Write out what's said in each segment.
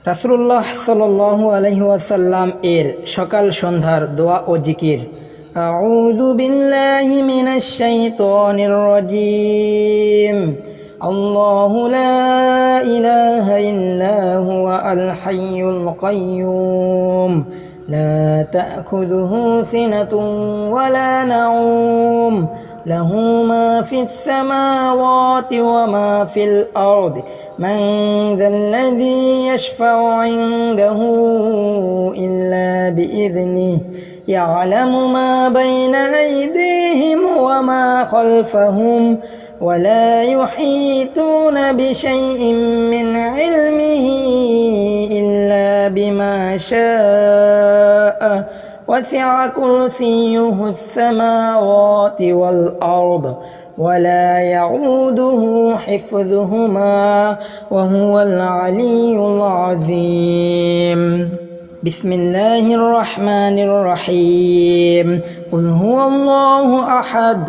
রাসূলুল্লাহ সাল্লাল্লাহু আলাইহি ওয়াসাল্লাম এর সকাল সন্ধ্যার দোয়া ও জিকির। আউযু বিল্লাহি মিনাশ শাইতানির রাজীম। আল্লাহু লা ইলাহা ইল্লা হুয়া আল হাইয়ুল কাইয়্যুম লা তা'খুযুহু সিনাতুন ওয়া লা নাওম له ما في السماوات وما في الأرض من ذا الذي يشفع عنده إلا بإذنه يعلم ما بين أيديهم وما خلفهم ولا يحيطون بشيء من علمه إلا بما شاء وسع كرسيه السماوات والأرض ولا يعوده حفظهما وهو العلي العظيم. بسم الله الرحمن الرحيم. قل هو الله أحد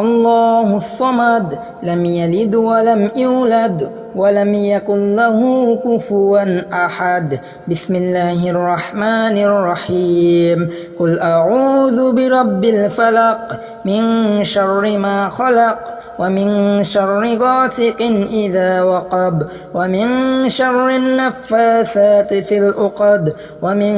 الله الصمد لم يلد ولم يولد ولم يكن له كفوا أحد. بسم الله الرحمن الرحيم. قل أعوذ برب الفلق من شر ما خلق ومن شر غاسق إذا وقب ومن شر النفاثات في العقد ومن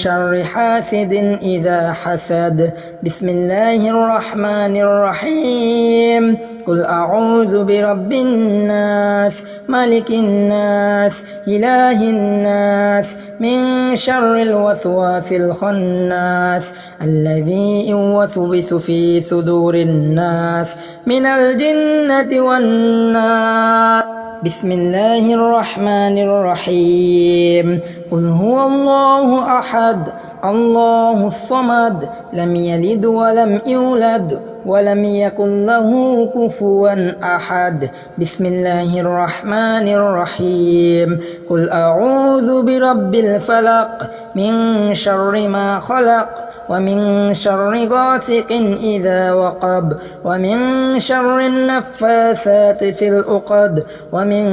شر حاسد إذا حسد. بسم الله الرحمن الرحيم. قل أعوذ برب الناس ملك الناس إله الناس من شر الوسواس الخناس الذي يوسوس في صدور الناس من الجنة والناس. بسم الله الرحمن الرحيم. قل هو الله أحد الله الصمد لم يلد ولم يولد ولم يكن له كفوا أحد. بسم الله الرحمن الرحيم. قل أعوذ برب الفلق من شر ما خلق ومن شر غاسق إذا وقب ومن شر النفاثات في العقد ومن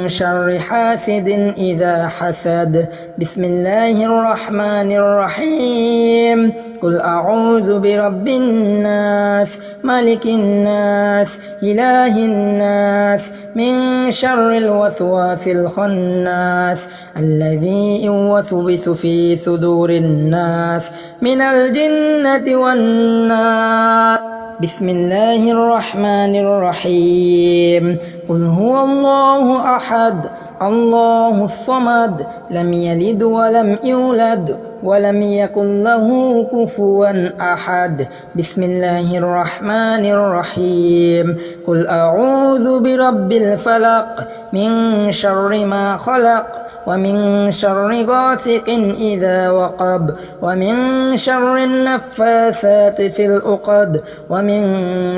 شر حاسد إذا حسد. بسم الله الرحمن الرحيم. قل أعوذ برب الناس ملك الناس إله الناس من شر الوسواس الخناس الذي يوسوس في صدور الناس من الجنة والناس. بسم الله الرحمن الرحيم. قل هو الله أحد الله الصمد لم يلد ولم يولد ولم يكن له كفوا أحد. بسم الله الرحمن الرحيم. قل أعوذ برب الفلق من شر ما خلق ومن شر غاسق إذا وقب ومن شر النفاثات في العقد ومن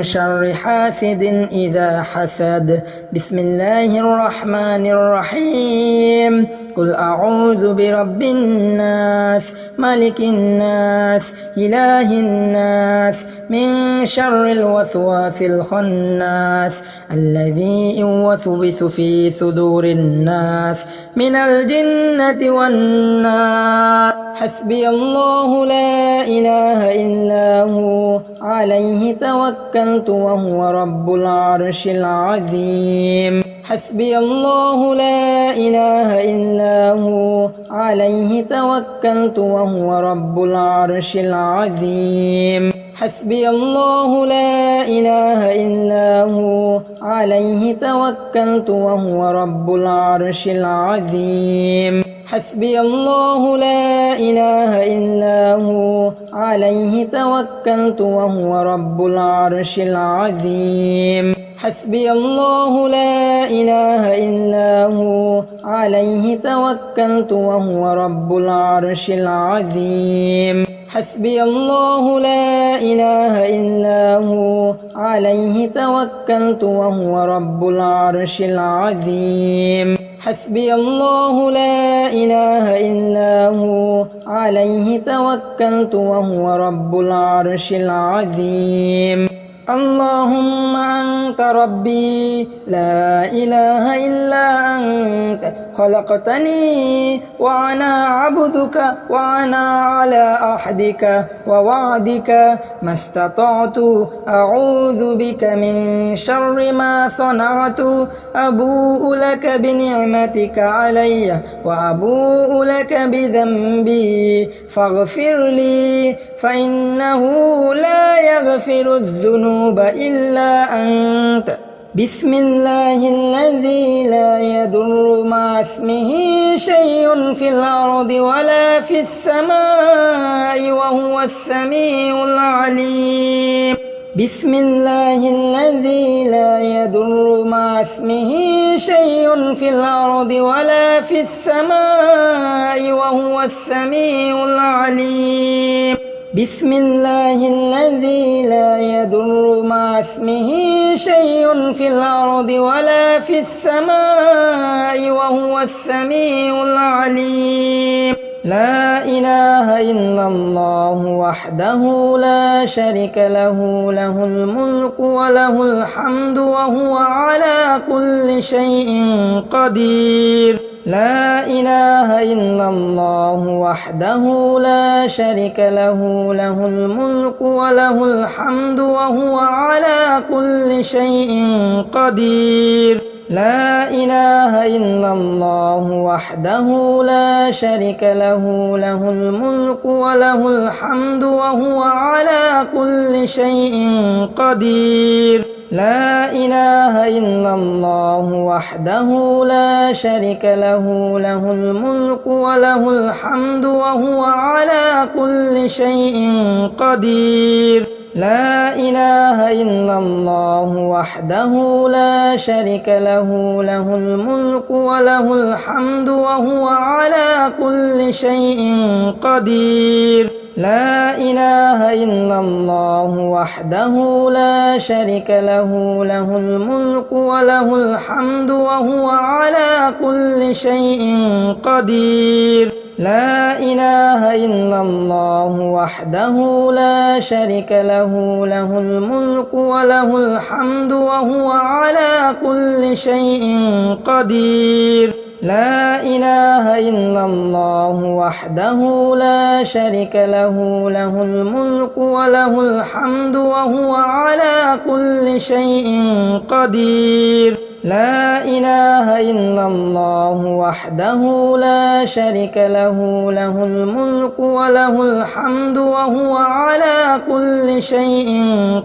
شر حاسد إذا حسد. بسم الله الرحمن الرحيم. قل أعوذ برب الناس ملك الناس إله الناس من شر الوسواس الخناس الذي يوسوس في صدور الناس من الجنة والناس. حسبي الله لا إله إلا هو عليه توكلت وهو رب العرش العظيم. حسبي الله لا إله إلا هو عليه توكلت وهو رب العرش العظيم. حسبي الله لا إله إلا هو عليه توكلت وهو رب العرش العظيم. حسبي الله لا إله إلا هو عليه توكلت وهو رب العرش العظيم. حسبي الله لا إله إلا هو عليه توكلت وهو رب العرش العظيم. حسبي الله لا إله إلا هو عليه توكلت وهو رب العرش العظيم. حسبي الله لا إله إلا هو عليه توكلت وهو رب العرش العظيم. اللهم أنت ربي لا إله إلا أنت خلقتني وأنا عبدك وأنا على عهدك ووعدك ما استطعت أعوذ بك من شر ما صنعت أبوء لك بنعمتك علي وأبوء لك بذنبي فاغفر لي فإنه لا يغفر الذنوب إلا أنت. بسم الله الذي لا يضر مع اسمه شيء في الأرض ولا في السماء وهو السميع العليم. بسم الله الذي لا يضر مع اسمه شيء في الأرض ولا في السماء وهو السميع العليم. بسم الله الذي لا يضر مع اسمه شيء في الأرض ولا في السماء وهو السميع العليم. لا إله إلا الله وحده لا شريك له له الملك وله الحمد وهو على كل شيء قدير. لا إله إلا الله وحده لا شريك له له الملك وله الحمد وهو على كل شيء قدير. لا إله إلا الله وحده لا شريك له له الملك وله الحمد وهو على كل شيء قدير. لا إله إلا الله وحده لا شريك له له الملك وله الحمد وهو على كل شيء قدير. لا إله إلا الله وحده لا شريك له له الملك وله الحمد وهو على كل شيء قدير. لا إله إلا الله وحده لا شريك له له الملك وله الحمد وهو على كل شيء قدير. لا إله إلا الله وحده لا شريك له له الملك وله الحمد وهو على كل شيء قدير. لا إله إلا الله وحده لا شريك له له الملك وله الحمد وهو على كل شيء قدير. لا إله إلا الله وحده لا شريك له له الملك وله الحمد وهو على كل شيء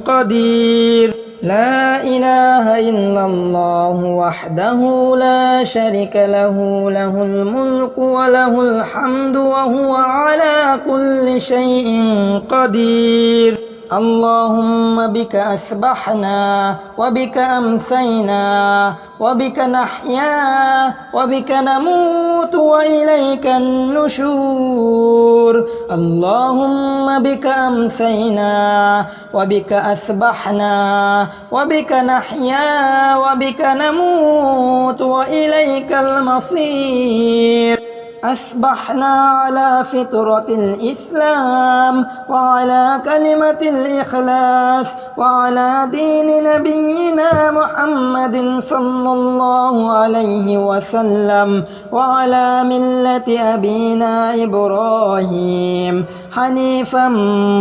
قدير. لا إله إلا الله وحده لا شريك له له الملك وله الحمد وهو على كل شيء قدير. اللهم بك أسبحنا وبك أمسينا وبك نحيا وبك نموت وإليك النشور. اللهم بك أمسينا وبك أسبحنا وبك نحيا وبك نموت وإليك المصير. أصبحنا على فطرة الإسلام وعلى كلمة الإخلاص وعلى دين نبينا محمد صلى الله عليه وسلم وعلى ملة أبينا إبراهيم حنيفا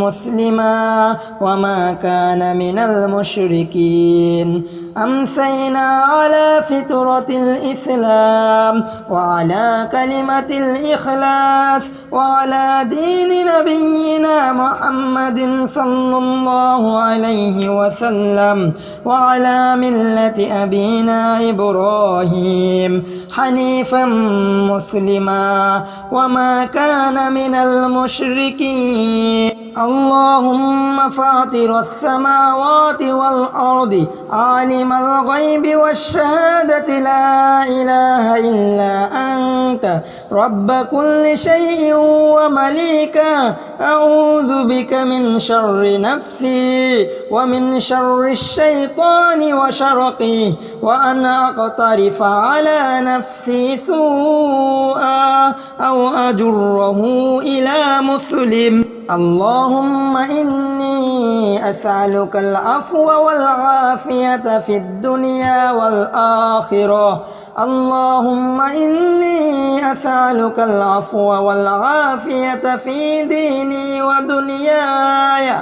مسلما وما كان من المشركين. أمسينا على فطرة الإسلام وعلى كلمة الإخلاص وعلى دين نبينا محمد صلى الله عليه وسلم وعلى ملة أبينا إبراهيم حنيفا مسلما وما كان من المشركين. اللهم فاطر السماوات والأرض عالم الغيب والشهادة لا إله إلا أنت رب كل شيء ومليكه أعوذ بك من شر نفسي ومن شر الشيطان وشرقه وأن أقترف على نفسي سوءا أو أجره إلى مسلم. اللهم إني أسألك العفو والعافية في الدنيا والآخرة. اللهم إني أسألك العفو والعافية في ديني ودنياي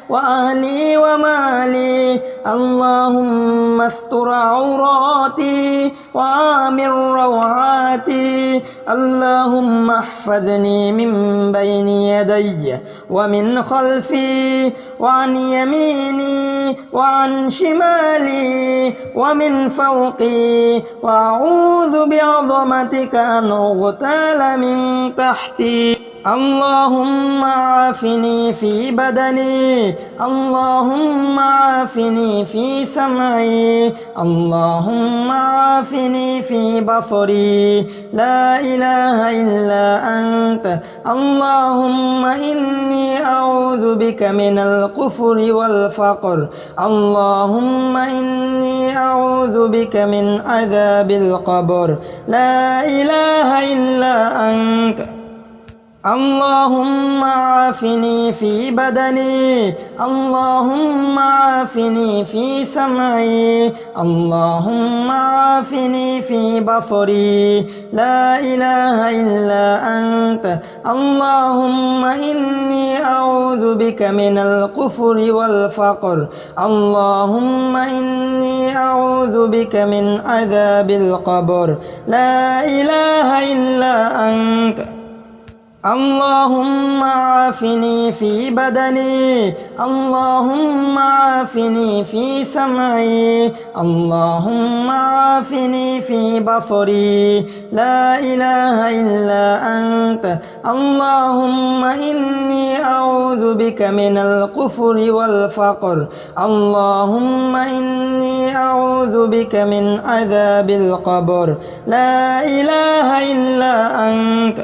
وأهلي ومالي. اللهم استر عوراتي وآمن روعاتي. اللهم احفظني من بين يدي ومن خلفي وعن يميني وعن شمالي ومن فوقي، وأعوذ بعظمتك أن أغتال من تحتي. اللهم عافني في بدني، اللهم عافني في سمعي، اللهم عافني في بصري. لا إله إلا أنت. اللهم إني أعوذ بك من الكفر والفقر. اللهم إني أعوذ بك من عذاب القبر. لا إله إلا أنت. اللهم عافني في بدني، اللهم عافني في سمعي، اللهم عافني في بصري. لا إله إلا أنت. اللهم إني أعوذ بك من الكفر والفقر. اللهم إني أعوذ بك من عذاب القبر. لا إله إلا أنت. اللهم عافني في بدني، اللهم عافني في سمعي، اللهم عافني في بصري. لا إله إلا أنت. اللهم إني أعوذ بك من الكفر والفقر. اللهم إني أعوذ بك من عذاب القبر. لا إله إلا أنت.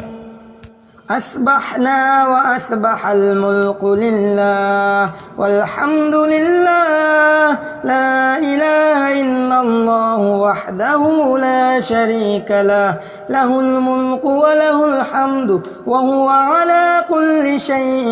أصبحنا وأصبح الملك لله والحمد لله. لا إله إلا الله وحده لا شريك له، له الملك وله الحمد وهو على كل شيء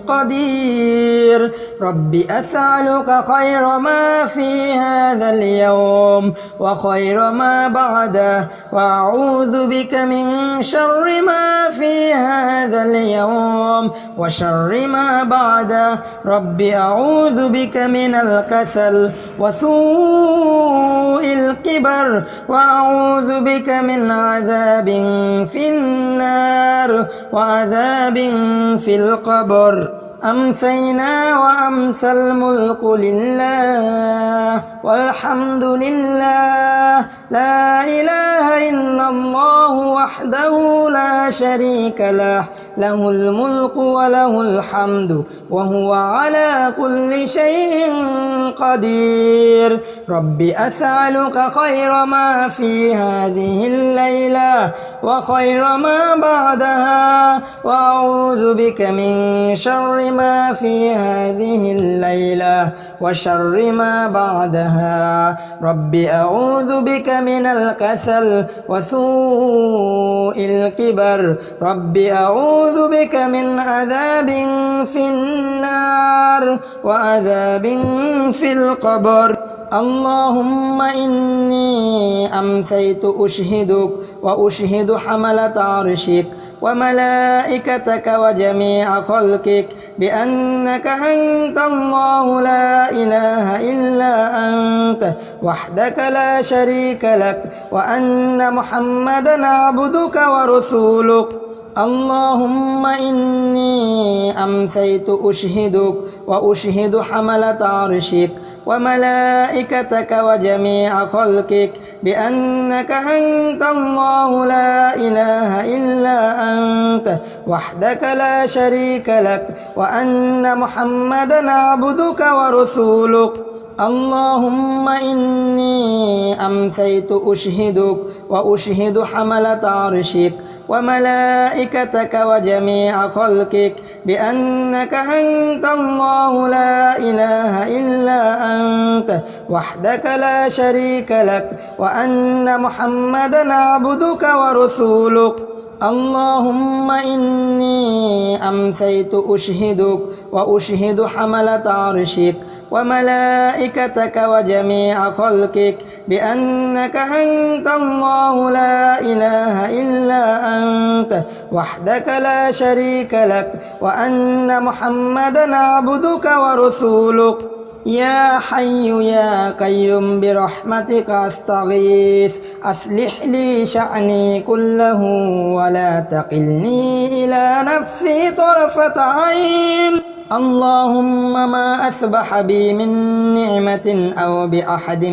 قدير. رب أسألك خير ما في هذا اليوم وخير ما بعده، وأعوذ بك من شر ما في هذا اليوم وشر ما بعده. رب أعوذ بك من الكسل وسوء الكبر، وأعوذ بك من عذاب في النار وعذاب في القبر. أمسينا وأمسى الملك لله والحمد لله. لا إله إلا الله وحده لا شريك له، له الملك وله الحمد وهو على كل شيء قدير. رب أسألك خير ما في هذه الليلة وخير ما بعدها، وأعوذ بك من شر ما في هذه الليلة وشر ما بعدها. رب أعوذ بك من الكسل وسوء الكبر. رب أعوذ بك من عذاب في النار وعذاب في القبر. اللهم إني أمسيت أشهدك وأشهد حملة عرشك وملائكتك وجميع خلقك بأنك أنت الله لا إله إلا أنت وحدك لا شريك لك، وأن محمدا عبدك ورسولك. اللهم إني أمسيت أشهدك وأشهد حملة عرشك وملائكتك وجميع خلقك بأنك أنت الله لا إله إلا أنت وحدك لا شريك لك، وأن محمدا عبدك ورسولك. اللهم إني أمسيت أشهدك وأشهد حملة عرشك وملائكتك وجميع خلقك بأنك أنت الله لا إله إلا أنت وحدك لا شريك لك، وأن محمدا عبدك ورسولك. اللهم إني أمسيت أشهدك وأشهد حملة عرشك وملائكتك وجميع خلقك بأنك أنت الله لا إله إلا أنت وحدك لا شريك لك وأن محمدا عبدك ورسولك يا حي يا قيوم برحمتك أستغيث أصلح لي شأني كله ولا تقلني إلى نفسي طرفة عين اللهم ما أصبح بي من نعمة أو بأحد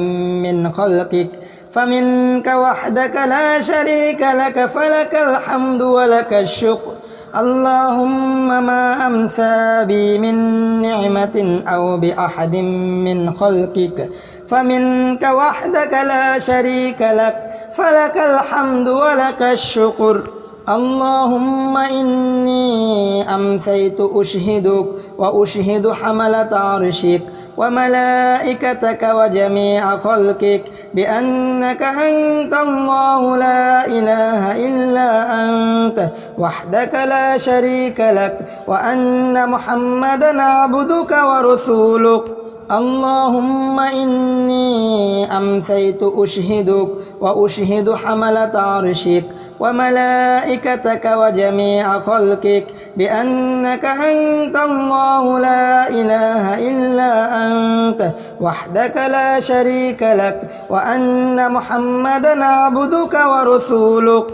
من خلقك فمنك وحدك لا شريك لك فلك الحمد ولك الشكر اللهم ما أمسى بي من نعمة أو بأحد من خلقك فمنك وحدك لا شريك لك فلك الحمد ولك الشكر اللهم إني أمسيت أشهدك وأشهد حملة عرشك وملائكتك وجميع خلقك بأنك أنت الله لا إله إلا أنت وحدك لا شريك لك وأن محمدا عبدك ورسولك اللهم إني أمسيت أشهدك وأشهد حملة عرشك وملائكتك وجميع خلقك بأنك أنت الله لا إله إلا أنت وحدك لا شريك لك وأن محمدا عبدك ورسولك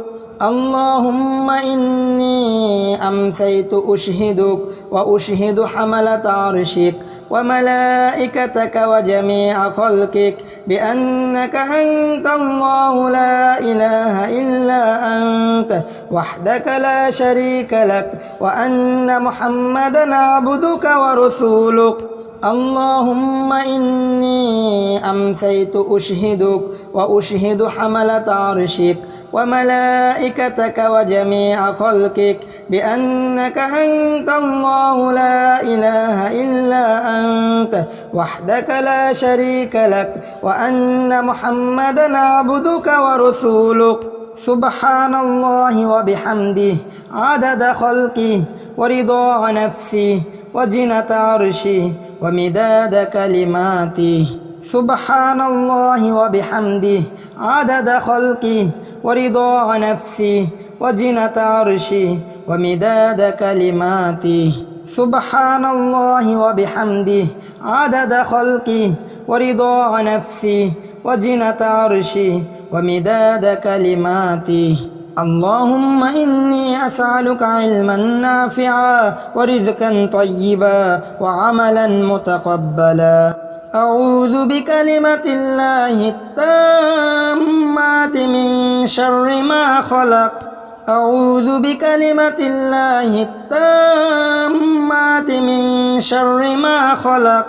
اللهم إني أمسيت أشهدك وأشهد حملة عرشك وملائكتك وجميع خلقك بأنك أنت الله لا إله إلا أنت وحدك لا شريك لك وأن محمدا عبدك ورسولك اللهم إني أمسيت أشهدك وأشهد حملة عرشك وملائكتك وجميع خلقك بأنك أنت الله لا إله إلا أنت وحدك لا شريك لك وأن محمدا عبدك ورسولك سبحان الله وبحمده عدد خلقه ورضا نفسه وزنة عرشه ومداد كلماته سبحان الله وبحمده عدد خلقه ورضا نفسه وزنة عرشه ومداد كلماته سبحان الله وبحمده عدد خلقه ورضا نفسه وزنة عرشه ومداد كلماته اللهم إني أسألك علما نافعا ورزقا طيبا وعملا متقبلا أعوذ بكلمة الله التامات من شر ما خلق أعوذ بكلمة الله التامات من شر ما خلق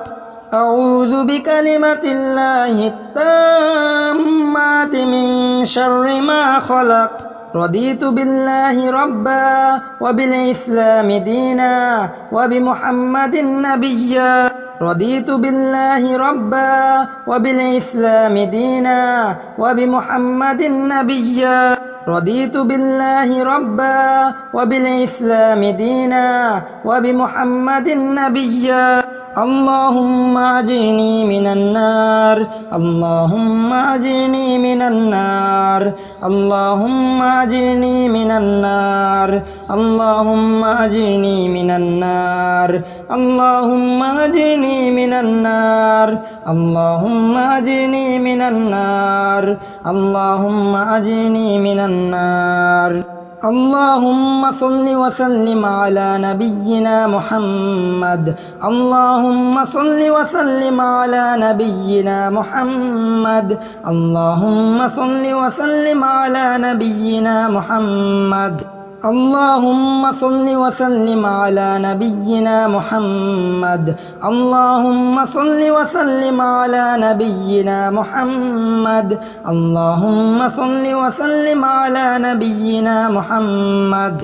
أعوذ بكلمة الله التامات من شر ما خلق رضيت بالله ربا وبالإسلام دينا وبمحمد نبيا رضيت بالله ربا وبالإسلام دينا وبمحمد نبيا رضيت بالله ربا وبالإسلام دينا وبمحمد نبيا اللهم أجرني من النار اللهم أجرني من النار اللهم أجرني من النار اللهم أجرني من النار اللهم أجرني من النار اللهم أجرني من النار اللهم أجرني من النار اللهم صل وسلم على نبينا محمد اللهم صل وسلم على نبينا محمد اللهم صل وسلم على نبينا محمد اللهم صل وسلم على نبينا محمد اللهم صل وسلم على نبينا محمد اللهم صل وسلم على نبينا محمد